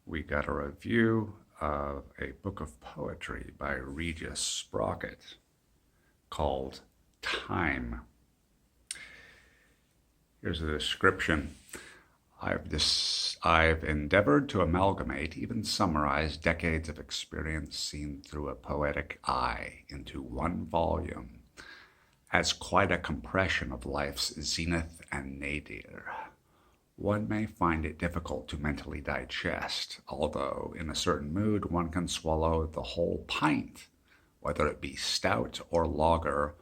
we got a review of a book of poetry by Regis Sprocket called Time. Here's the description. I've endeavored to amalgamate, even summarize, decades of experience seen through a poetic eye into one volume as quite a compression of life's zenith and nadir. One may find it difficult to mentally digest, although in a certain mood one can swallow the whole pint, whether it be stout or lager,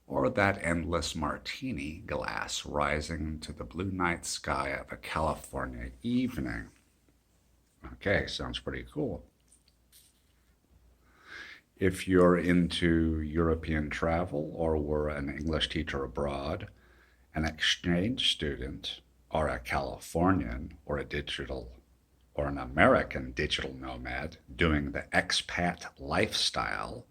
or that endless martini glass rising to the blue night sky of a California evening. Okay, sounds pretty cool. If you're into European travel or were an English teacher abroad, an exchange student, or a Californian or an American digital nomad doing the expat lifestyle,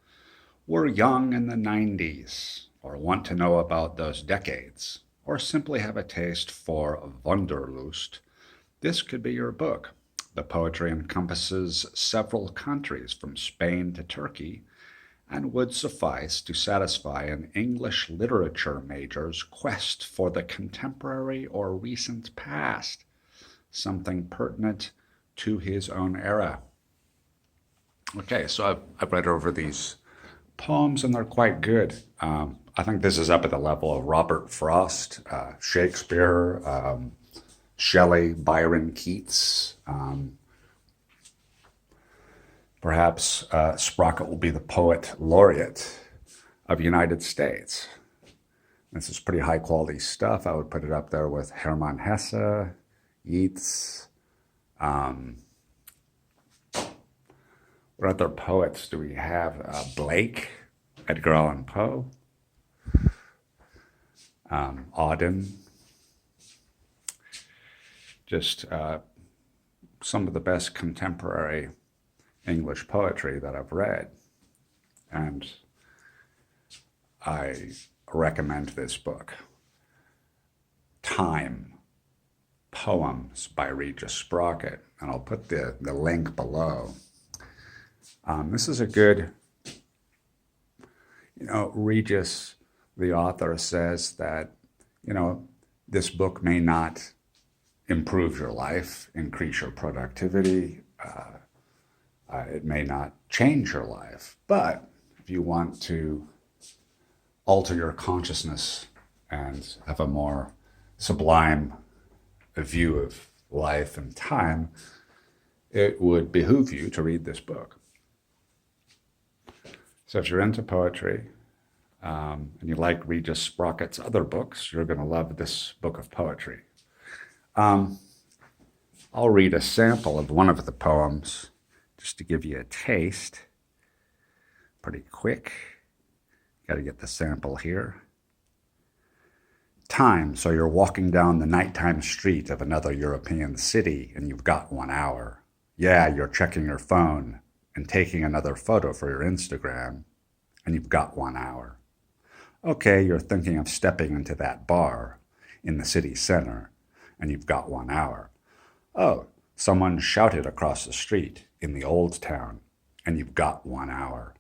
were young in the 90s, or want to know about those decades, or simply have a taste for wanderlust, this could be your book. The poetry encompasses several countries from Spain to Turkey and would suffice to satisfy an English literature major's quest for the contemporary or recent past, something pertinent to his own era. Okay, so I've read over these poems and they're quite good. I think this is up at the level of Robert Frost, Shakespeare, Shelley, Byron, Keats. Perhaps Sprocket will be the poet laureate of the United States. This is pretty high quality stuff. I would put it up there with Hermann Hesse, Yeats. What other poets do we have? Blake, Edgar Allan Poe, Auden. Just some of the best contemporary English poetry that I've read. And I recommend this book. Time, Poems by Regis Sprocket. And I'll put the link below. This is a good, Regis, the author, says that, this book may not improve your life, increase your productivity. It may not change your life, but if you want to alter your consciousness and have a more sublime view of life and time, it would behoove you to read this book. So if you're into poetry and you like Regis Sprocket's other books, you're going to love this book of poetry. I'll read a sample of one of the poems just to give you a taste. Pretty quick. Got to get the sample here. Time, so you're walking down the nighttime street of another European city and you've got 1 hour. Yeah, you're checking your phone and taking another photo for your Instagram, and you've got 1 hour. Okay, you're thinking of stepping into that bar in the city center, and you've got 1 hour. Oh, someone shouted across the street in the old town, and you've got 1 hour.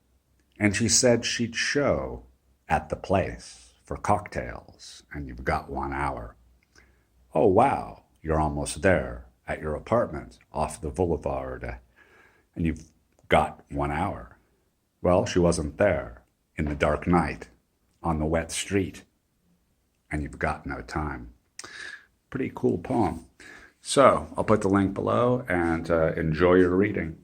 And she said she'd show at the place for cocktails, and you've got 1 hour. Oh, wow, you're almost there at your apartment off the boulevard, and you've got 1 hour. Well, she wasn't there in the dark night on the wet street, and you've got no time. Pretty cool poem. So I'll put the link below and enjoy your reading.